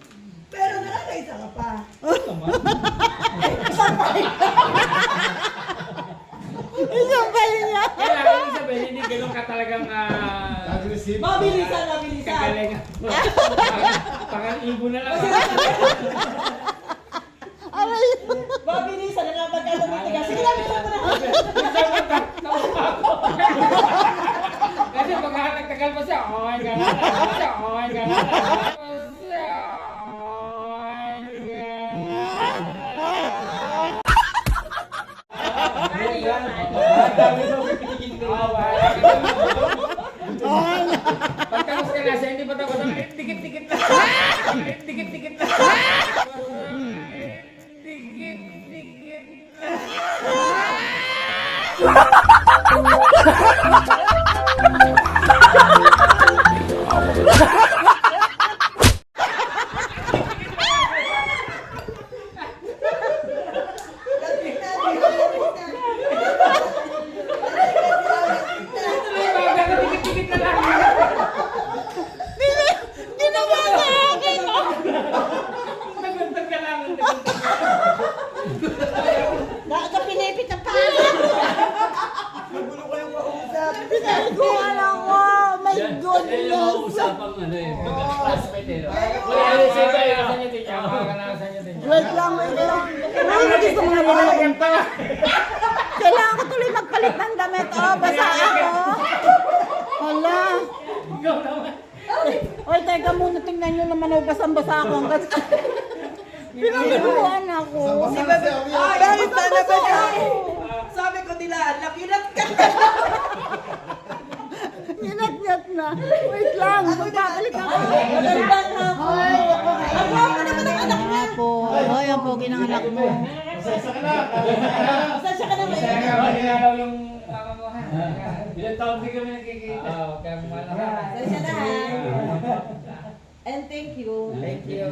Pero nakakaisa ka pa. Isang pa niya. Kailangan yung sabihin, hindi ganun ka talagang Aggressive. Mabilisan, mabilisan. kagalingan. Pangal-ibo na lang. Aray. Mabilisan na nga pagka tumitigas. Sige lang, bisa mo na. Kasi pag nagtagal pa siya, oh my God. Oh my God. Pagtapos ka na siya, hindi pa tapos. Dikit-dikit lang. Dikit-dikit lang. Dikit-dikit. Dikit-dikit na lang. Ginawa sa akin. Naguntag ka lang. Nakapinipit ang paa. Magulo kayong mausap. Pinagkuhan ako. My Yan yung goodness. usapang ano eh. Classmate eh. Wala na siya tayo. Nasa niyo din siya. Nasa niyo din siya. Wait lang, wait lang. Ay, gusto mo na rin. Kailangan ko tuloy magpalit ng damit. Oh, basa ako. Hoy, teka muna, tingnan nyo naman, oh, basang-basa ako hanggang pinagbuhan ako. Basta-basta siya. Bakit na ba siya? Sabi ko nila, nakinat ka. Ginat-gat na. Wait lang, magpapalik ako. Ang guwapo naman ang anak niya. Hoy, ang pogi ng anak mo. Masaya ka na. Pasensya ka na ba? Kaya nga nilalaw yung mama mo ha. Ilang taon din kami nakikita. Oo, kaya kumala ka. Pasensya na ha. And thank you. Thank you.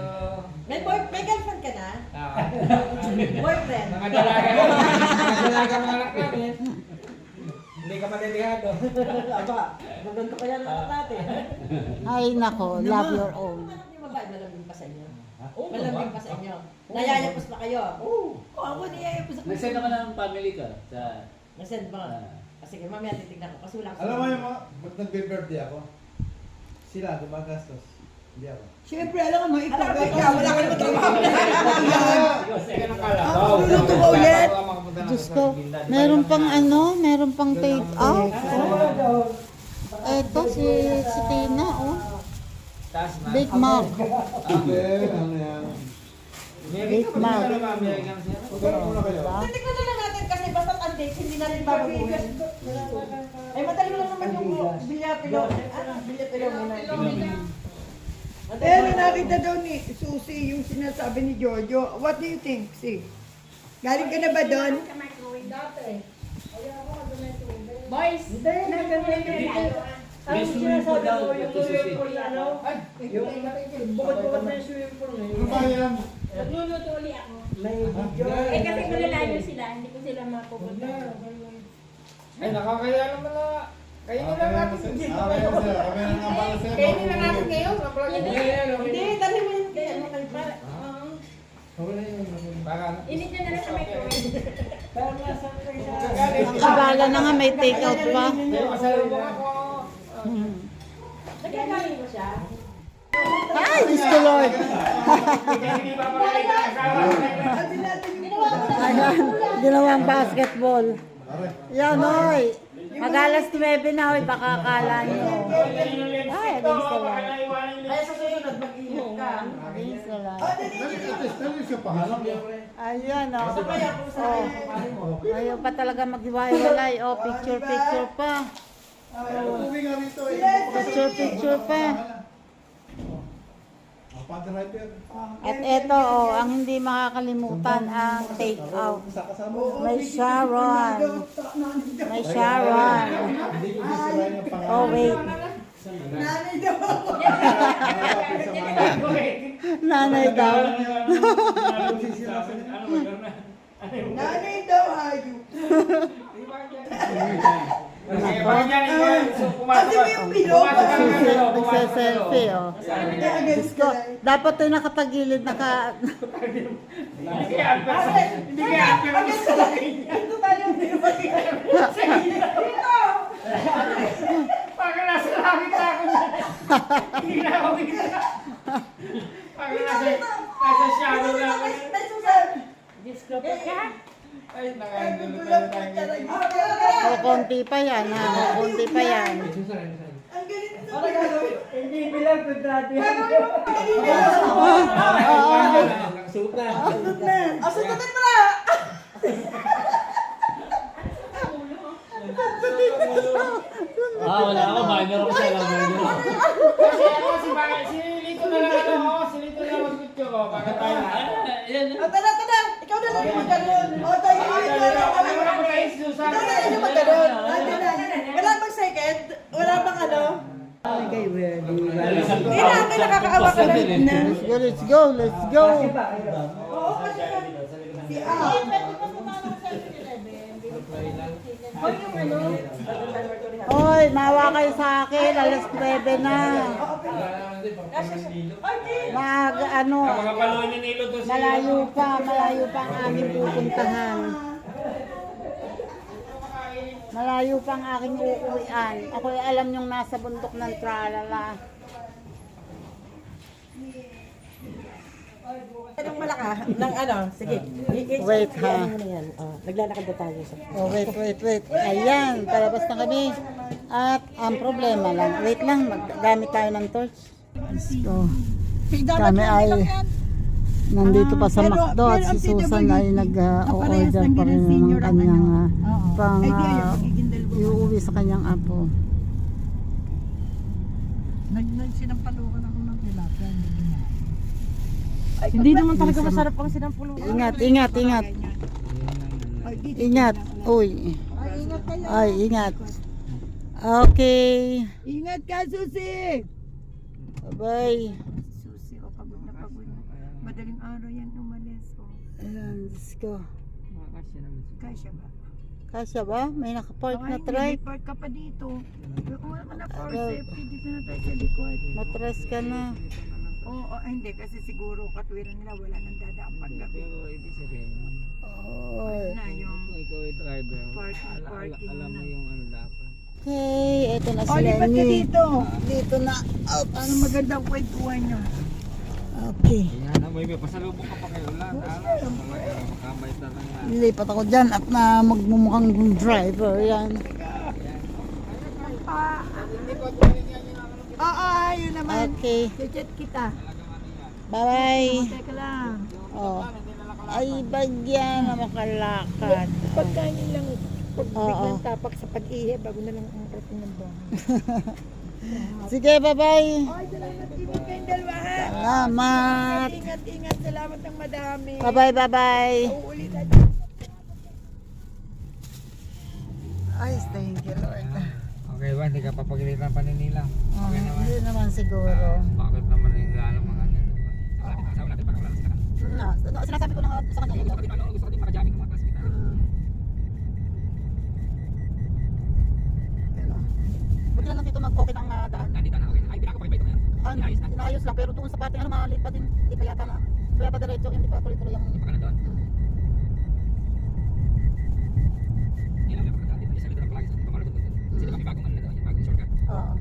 May girlfriend ka na? Boyfriend? Mga dalaga mga anak namin. Hindi ka matitihado. Aba, maganda kaya ng anak natin. Ay, nako, love your own. Anak niyo babae, malambing pa sa inyo. Oo, Malambing pa sa inyo. Nayayapos pa kayo. Oo, ako niyayapos ako. Nag-send naman ang family ka sa... Nasend mo. Sige, mamaya titignan ko. Kasi wala ko. Alam mo yung mga, ba't nag-birthday ako? Sila, gumagastos. Hindi ako. Siyempre, alam mo, ipagay Kaya wala ka naman trabaho. Luluto ka ulit. Diyos ko, meron pang meron pang take out. Eto, si Tina, oh. Big Mac. Okay, ano yan? Big Mac. Magkano muna kayo? Titignan na lang natin kasi basta update, hindi na rin babaguhin. Ay, madali mo lang naman yung bilyapilo. Bilyapilo muna. Pero nakita daw ni Susie yung sinasabi ni Jojo. What do you think, Si? Galing ka na ba doon? Boys, May swimming pool daw. Ito susi. Bukod-bukod na yung swimming pool Ano ba yan? nagluluto uli ako. Eh kasi malalayo sila, hindi ko sila mapupunta. Ay, nakakaya naman na. Kainin lang natin. Okay na nga pala sa'yo. Kainin lang natin ngayon. Hindi, dali mo yun. Kaya ano kayo para. Init nyo na lang sa microwave. Ang kabala na nga, may take out pa. Masalubong ako. Nagkagaling mo siya? Ay, Diyos ko Lord. Hindi pa pala kayo asawa. Ayan, ginawang basketball. Yan, oy. Mag-alas 9 na, oy. Baka akala nyo. Ay, against the light. Ay, sa susunod, mag-iingat ka. Against the light. Dali siya pangalan mo. Ayan, oh. Kaya kung sa Ayaw pa talaga maghiwalay. Oh, picture pa. Uwi nga rito eh. Picture pa. Ang pag-driver. At eto, oh, ang hindi makakalimutan ang take out. May Sharon. May Sharon. Hindi ko sisirain ang pangalan. Oh, wait. Nanay daw. Nanay daw. Nanay daw, hayop. Ano Kasi mo yung pillow. Nagse-selfie, oh. Diyos ko, dapat tayo nakatagilid, Hindi kaya Albert sa akin. Ito tayo, Pagka nasa langit na ako. Hindi na ako kita. Pagka nasa shadow na ako. Diyos ko pa ka. Ay, nakagulo pala tayo. oh, konti pa yan, ha? Konti pa yan. Ang galing nito. Hindi bilang kontrati. Nakasuot na. Oh, sundutin mo na! Wala ako. Minor ako sa alam mo. Kasi ako si Lito na lang ako. Si Lito na lang mag-video ko. Baka tayo. Tara, tara! Ikaw na lang yung magkaroon. O, tayo Ikaw yung na lang Susan. yung magkaroon. Wala bang second? Wala bang ano? Hindi na, may nakakaawa ka na. Let's go, let's go. Oo, kasi si Hoy, mawa kayo sa akin, alas 9 na. Mga paluin ni Nilo to si... Malayo pa ang aming pupuntahan. Malayo pa ang aking uuwian. Ako ay alam yung nasa bundok ng Tralala. Anong malaka? Ng ano? Sige. Wait, ha? Naglalakad na tayo sa... Oh, wait. Ayan, palabas na kami. At ang problema lang, wait lang, maggamit tayo ng torch. Let's go. Kami ay nandito pa sa McDo at si Susan ay nag-order pa rin ng kanyang pang iuwi sa kanyang apo. Sinampalukan ako ng tilapia. Hindi naman talaga masarap ang sinampulukan. Ingat, ingat, ingat. Ingat. Uy. Ay, ingat kayo. Ay, ingat. Okay. Ingat ka, Susi! Bye-bye. Susi, pagod na pagod. Madaling araw yan umalis. Ayan, let's go. Kasya ba? Kasya ba? May nakapark na May trike. park ka pa dito. Kung wala ka na for safety, dito na tayo sa likod. Matras ka na. Oo, hindi. Kasi siguro katwiran nila wala nang dadaan paggabi. ibig sabihin, Oy. Na yung ikaw ay driver. parking Alam mo na. yung ano dapat. Okay, eto na Oh, sila lipat ka ni. dito. Dito na. Ano magandang kwentuhan nyo? Okay. Yan, may pasalubong ka pa kayo lang. Makamay talaga. Lilipat ako dyan at na magmumukhang driver. Yan. Oo, yun naman. Okay. Chat kita. Bye-bye. Teka lang. Oh. Ay, bagyan na makalakad. Pagkain lang. Pag Oo. biglang tapak sa pag-ihi, bago na lang ang rating ng bahay. Sige, bye-bye. Ay, salamat. Ingat kayong dalawa, ha? Salamat. Ingat, ingat. Salamat ng madami. Bye-bye, bye-bye. Uulit na. Ay, thank you, Lord. Okay ba, hindi ka papagalitan pa ni Nila? Oh, hindi naman siguro. Bakit naman yung lalo mga ano? Sinasabi ko na nga sa kanya. Gusto ko din makajamming ng mga class kita. Buti lang dito mag-okay ng daan. Nandito na, okay. Ay, pinako pa ito ngayon. Inaayos lang, pero doon sa parte, maliit pa din. Hindi pa yata na. Kaya pa diretso, hindi pa tuloy-tuloy yung... Hindi pa ka na doon. Hindi lang napakadaan dito. Isa dito lang palagi sa dito. Pamalagot doon. Kasi ito kami bagong ano na doon. Bagong shortcut. Oo.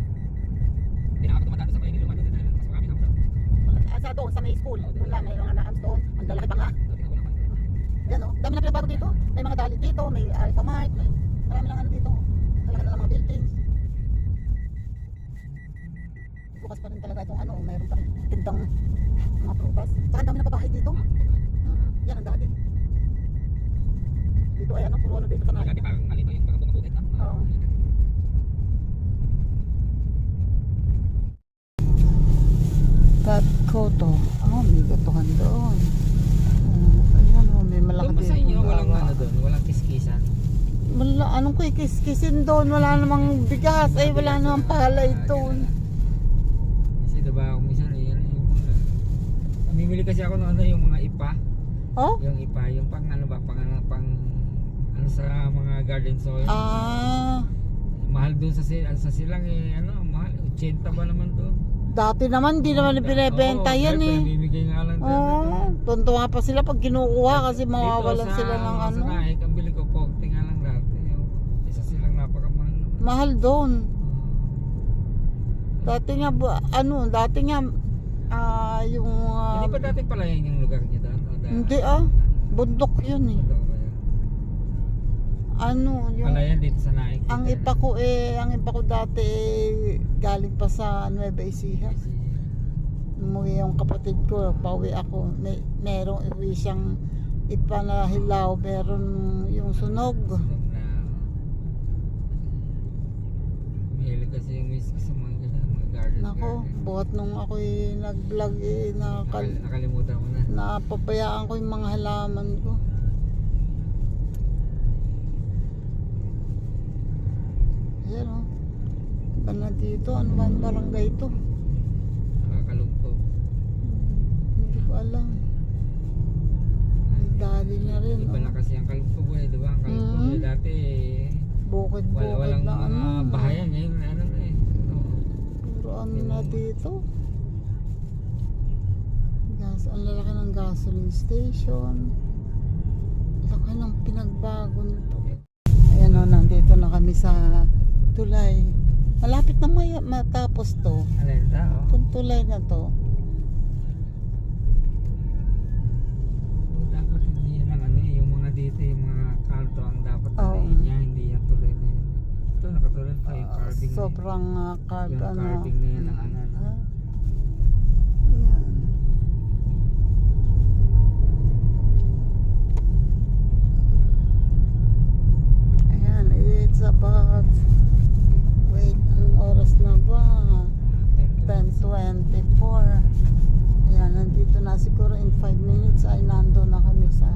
Hindi na ako tumatado sa Maynila. Lumado doon. Mas marami na ako doon. Sa doon, sa may school. Doon lang, may mga naams doon. Ang lalaki pa nga. Yan o, dami na pinagbago dito. May mga dalit dito, may Alpha Mart, may marami lang ano dito. Talaga na lang mga buildings. Bukas pa rin talaga itong ano, mayroon pa rin tindang mga prutas. Saka ang dami na pabahay dito. Yan ang dati. Dito ay ano, puro ano dito sa nahin. Dati parang malito yung mga bumabukit na. Oo. Koto. Oh, may gotohan doon. Ayan oh, may malaki Doon pa sa inyo, dito. walang ano doon. Walang kiskisan. Wala, anong kiskisin doon? Wala namang bigas. Ay, wala namang palay doon. Kasi diba ako minsan, yan yung mga... Namimili kasi ako ng ano, yung mga ipa. Oh? Yung ipa, yung pang ano ba, pang ano sa mga garden soil. Ah, Mahal doon sa silang eh, ano, mahal. 80 ba naman doon? dati naman, di naman binibenta yan eh. Pinibigay nga lang doon. Oo, tuntua pa sila pag kinukuha kasi mawawalan Dito sila ng ano. Sa Naik, ang bili ko, 40 nga lang dati. Yung isa silang napakamahal naman. Mahal doon. Dati nga, dati nga, yung... Hindi pa dati pala yan yung lugar niya doon? Hindi bundok yun eh. Ano, yung... Palayan dito sa Naik. Ang ipa ko dati galing pa sa Nueva Ecija. Umuwi yung kapatid ko, pauwi ako. Merong uwi siyang ipa na hilaw, meron yung sunog. Mahilig kasi yung whisky sa mga ganyan, mga garden. Nako, buhat nung ako'y nag-vlog Nakalimutan mo na. napabayaan ko yung mga halaman ko. Ayan o. Bana dito, ano ba ang barangay ito? Nakakalungkot. Hindi ko alam. May dali na rin. Iba na kasi ang kalugtog eh, di ba? Ang kalugtog eh, dati Bukid-bukid walang na ano. mga bahayan ngayon, ano na eh. Puro ano na dito. Ang lalaki ng gasoline station. Laki ng pinagbago nito. Ayan o, nandito na kami sa tulay. Malapit na matapos to. Alin tao? Itong tulay na to. Dapat hindi yan ang ano eh, yung mga dito, yung mga kanto ang dapat Oo. niya, hindi yan tuloy na yun. Ito nakatuloy pa yung carving. Sobrang yung carved ano. carving na yan ang ano. Ah, 54. Ayan, nandito na siguro in 5 minutes ay nando na kami sa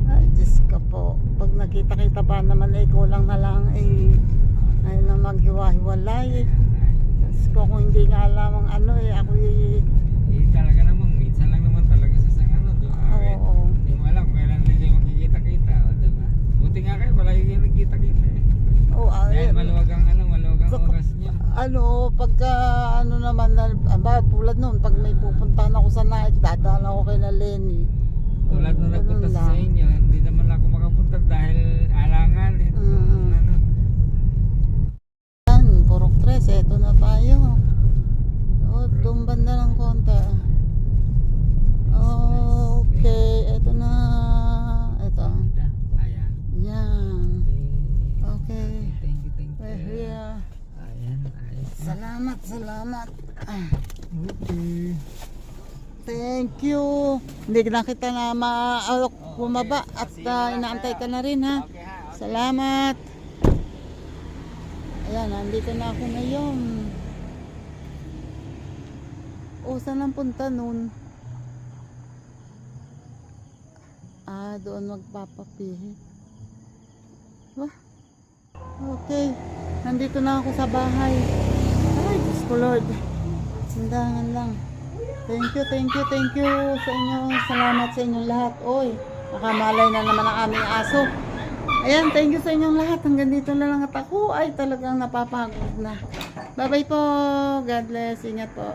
ay, Diyos ka po. Pag nakita-kita ba naman ay kulang na lang ay ngayon na maghiwa-hiwalay. Diyos ko, kung hindi nga lamang ano ako Talaga naman, minsan lang naman talaga sa isang ano, di ba? oo. Hindi mo alam kailan rin yung magkikita-kita, o diba? Buti nga kayo, palagi kayo nagkita-kita eh. Oh, Dahil maluwag ang oras niya. ano, pagka ano naman, tulad nun, pag may pupuntahan ako sa night, dadaan ako kay na Lenny. Tulad nung Ganun nagpunta sa lang. inyo, hindi naman ako makapunta dahil alangan eh. Ano, Yan, Purok 3, eto na tayo. Doon banda ng konti. Okay, eto na. Eto. ayan. Yan. Okay. Thank you. We're here. Ayan, ayos. Salamat, salamat. Okay. Thank you. Hindi na kita na bumaba at inaantay ka na rin ha. Salamat. Ayan, nandito na ako ngayon. Saan ang punta nun? Doon magpapapihit. Wah. Okay. Nandito na ako sa bahay. Ay, Diyos ko Lord. Sandangan lang. Thank you sa inyo. Salamat sa inyong lahat. Oy, nakamalay na naman ang aming aso. Ayan, thank you sa inyong lahat. Hanggang dito na lang at ako ay talagang napapagod na. Bye bye po. God bless. Ingat po.